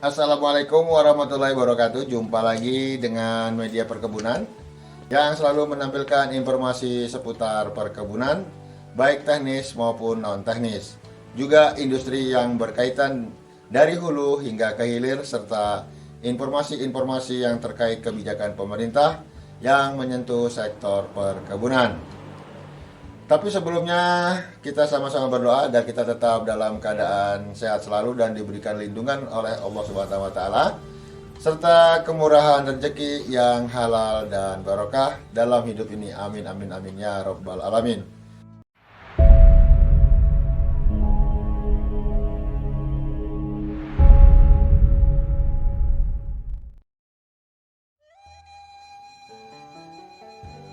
Assalamualaikum warahmatullahi wabarakatuh. Jumpa lagi dengan media perkebunan yang selalu menampilkan informasi seputar perkebunan, baik teknis maupun non-teknis. Juga industri yang berkaitan dari hulu hingga ke hilir, serta informasi-informasi yang terkait kebijakan pemerintah yang menyentuh sektor perkebunan. Tapi sebelumnya kita sama-sama berdoa agar kita tetap dalam keadaan sehat selalu dan diberikan lindungan oleh Allah Subhanahu wa taala serta kemurahan rezeki yang halal dan barokah dalam hidup ini. Amin amin amin ya rabbal alamin.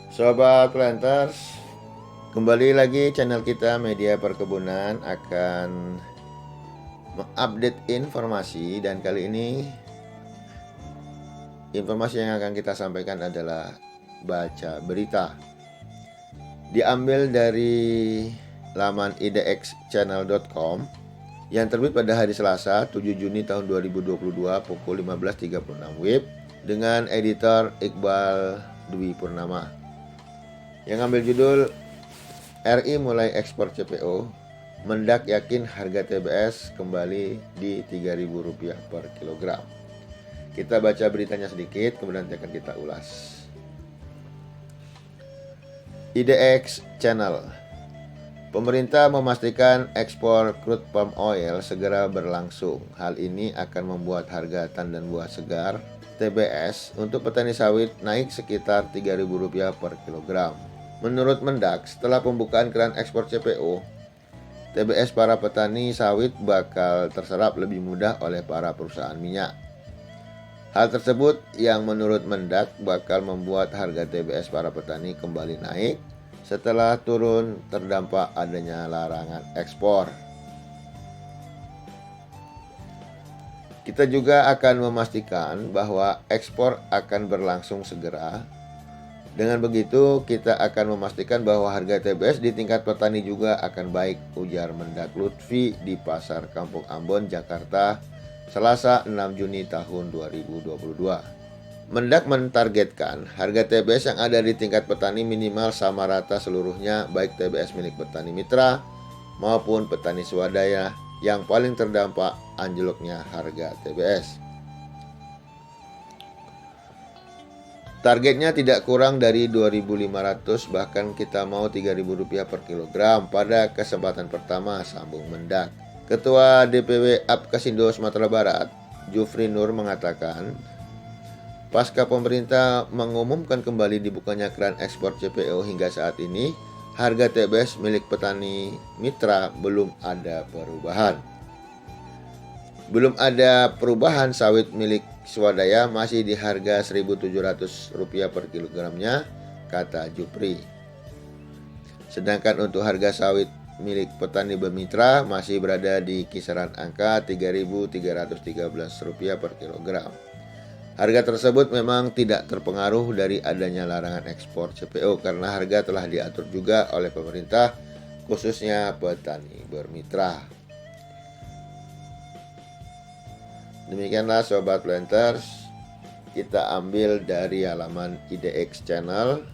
Sobat Planters, kembali lagi channel kita Media Perkebunan akan mengupdate informasi, dan kali ini informasi yang akan kita sampaikan adalah baca berita. Diambil dari laman idxchannel.com yang terbit pada hari Selasa 7 Juni tahun 2022 pukul 15.36 WIB dengan editor Iqbal Dwi Purnama. Yang ambil judul RI mulai ekspor CPO, Mendak yakin harga TBS kembali di Rp3.000 per kilogram. Kita baca beritanya sedikit, kemudian akan kita ulas. IDX Channel. Pemerintah memastikan ekspor crude palm oil segera berlangsung. Hal ini akan membuat harga tandan buah segar TBS untuk petani sawit naik sekitar Rp3.000 per kilogram. Menurut Mendak, setelah pembukaan keran ekspor CPO, TBS para petani sawit bakal terserap lebih mudah oleh para perusahaan minyak. Hal tersebut yang menurut Mendak bakal membuat harga TBS para petani kembali naik setelah turun terdampak adanya larangan ekspor. Kita juga akan memastikan bahwa ekspor akan berlangsung segera. Dengan begitu, kita akan memastikan bahwa harga TBS di tingkat petani juga akan baik, ujar Mendak Lutfi di Pasar Kampung Ambon, Jakarta, Selasa 6 Juni tahun 2022. Mendak mentargetkan harga TBS yang ada di tingkat petani minimal sama rata seluruhnya, baik TBS milik petani mitra maupun petani swadaya yang paling terdampak anjloknya harga TBS. Targetnya tidak kurang dari 2.500, bahkan kita mau Rp3.000 per kilogram pada kesempatan pertama, sambung Mendak. Ketua DPW Apkasindo Sumatera Barat, Jufri Nur mengatakan, pasca pemerintah mengumumkan kembali dibukanya keran ekspor CPO hingga saat ini, harga TBS milik petani mitra belum ada perubahan. Belum ada perubahan, sawit milik swadaya masih di harga Rp1.700 per kilogramnya, kata Jupri. Sedangkan untuk harga sawit milik petani bermitra masih berada di kisaran angka Rp3.313 per kilogram. Harga tersebut memang tidak terpengaruh dari adanya larangan ekspor CPO karena harga telah diatur juga oleh pemerintah, khususnya petani bermitra. Demikianlah Sobat Planters, kita ambil dari halaman IDX Channel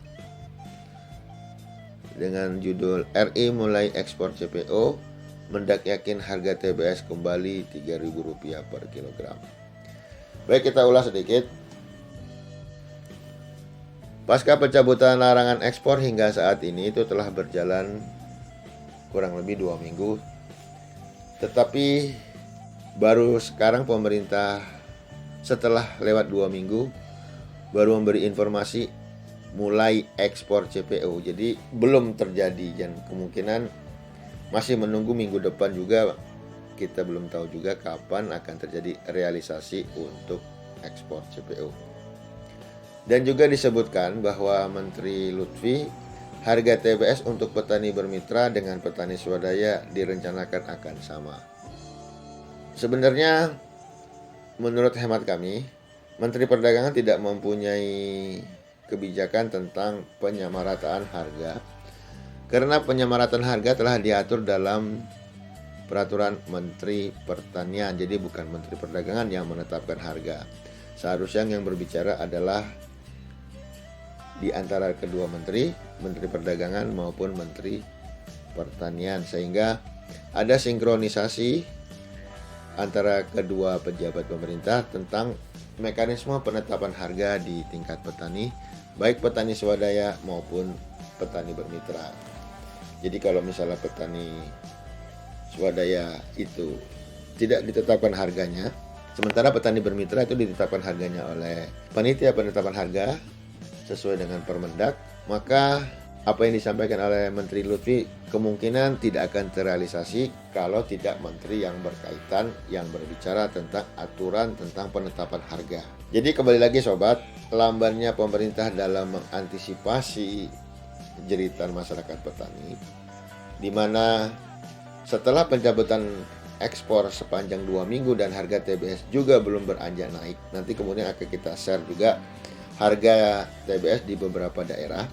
dengan judul RI mulai ekspor CPO, Mendak yakin harga TBS kembali Rp3.000 per kilogram. Baik, kita ulas sedikit. Pasca pencabutan larangan ekspor hingga saat ini itu telah berjalan kurang lebih 2 minggu. Tetapi baru sekarang pemerintah setelah lewat 2 minggu baru memberi informasi mulai ekspor CPO. Jadi belum terjadi, dan kemungkinan masih menunggu minggu depan juga. Kita belum tahu juga kapan akan terjadi realisasi untuk ekspor CPO. Dan juga disebutkan bahwa Menteri Lutfi, harga TBS untuk petani bermitra dengan petani swadaya direncanakan akan sama. Sebenarnya menurut hemat kami, Menteri Perdagangan tidak mempunyai kebijakan tentang penyamarataan harga, karena penyamarataan harga telah diatur dalam peraturan Menteri Pertanian. Jadi bukan Menteri Perdagangan yang menetapkan harga. Seharusnya yang berbicara adalah di antara kedua menteri, Menteri Perdagangan maupun Menteri Pertanian, sehingga ada sinkronisasi antara kedua pejabat pemerintah tentang mekanisme penetapan harga di tingkat petani, baik petani swadaya maupun petani bermitra. Jadi kalau misalnya petani swadaya itu tidak ditetapkan harganya, sementara petani bermitra itu ditetapkan harganya oleh panitia penetapan harga sesuai dengan Permendak, maka apa yang disampaikan oleh Menteri Lutfi kemungkinan tidak akan terrealisasi kalau tidak menteri yang berkaitan yang berbicara tentang aturan tentang penetapan harga. Jadi kembali lagi sobat, lambannya pemerintah dalam mengantisipasi jeritan masyarakat petani, di mana setelah pencabutan ekspor sepanjang 2 minggu dan harga TBS juga belum beranjak naik. Nanti kemudian akan kita share juga harga TBS di beberapa daerah.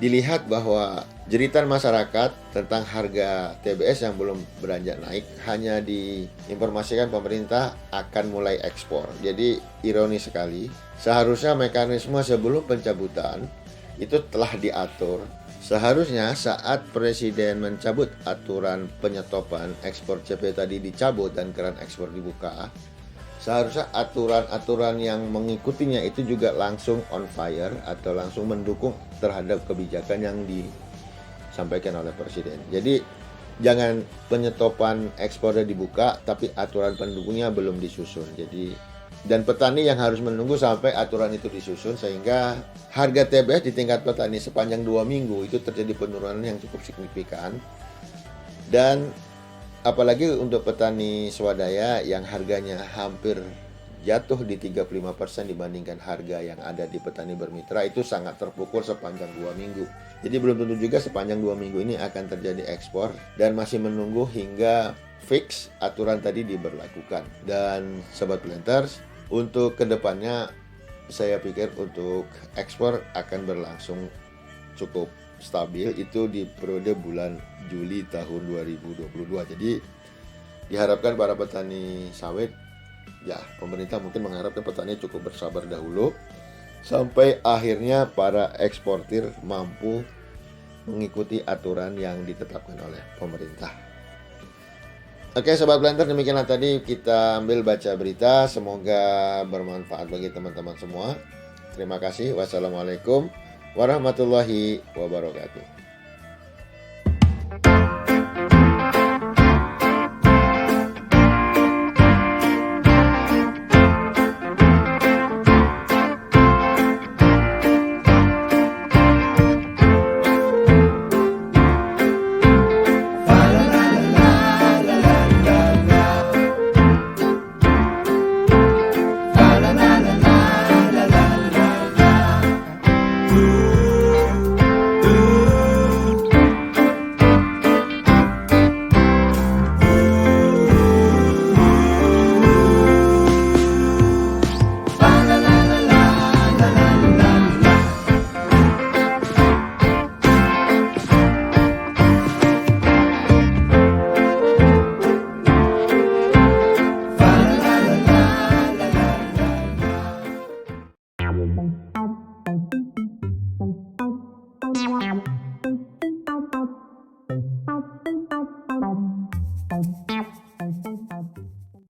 Dilihat bahwa jeritan masyarakat tentang harga TBS yang belum beranjak naik hanya diinformasikan pemerintah akan mulai ekspor. Jadi ironis sekali, seharusnya mekanisme sebelum pencabutan itu telah diatur. Seharusnya saat Presiden mencabut aturan penyetopan ekspor CP tadi dicabut dan keran ekspor dibuka, seharusnya aturan-aturan yang mengikutinya itu juga langsung on fire atau langsung mendukung terhadap kebijakan yang disampaikan oleh Presiden. Jadi jangan penyetopan ekspornya dibuka tapi aturan pendukungnya belum disusun. Jadi dan petani yang harus menunggu sampai aturan itu disusun, sehingga harga TBS di tingkat petani sepanjang 2 minggu itu terjadi penurunan yang cukup signifikan. Dan apalagi untuk petani swadaya yang harganya hampir jatuh di 35% dibandingkan harga yang ada di petani bermitra, itu sangat terpukul sepanjang 2 minggu. Jadi belum tentu juga sepanjang 2 minggu ini akan terjadi ekspor, dan masih menunggu hingga fix aturan tadi diberlakukan. Dan Sobat Planters, untuk kedepannya saya pikir untuk ekspor akan berlangsung cukup stabil itu di periode bulan Juli tahun 2022. Jadi diharapkan para petani sawit, ya pemerintah mungkin mengharapkan petani cukup bersabar dahulu sampai akhirnya para eksportir mampu mengikuti aturan yang ditetapkan oleh pemerintah. Oke Sobat Planter, demikianlah tadi kita ambil baca berita, semoga bermanfaat bagi teman-teman semua. Terima kasih. Wassalamualaikum warahmatullahi wabarakatuh.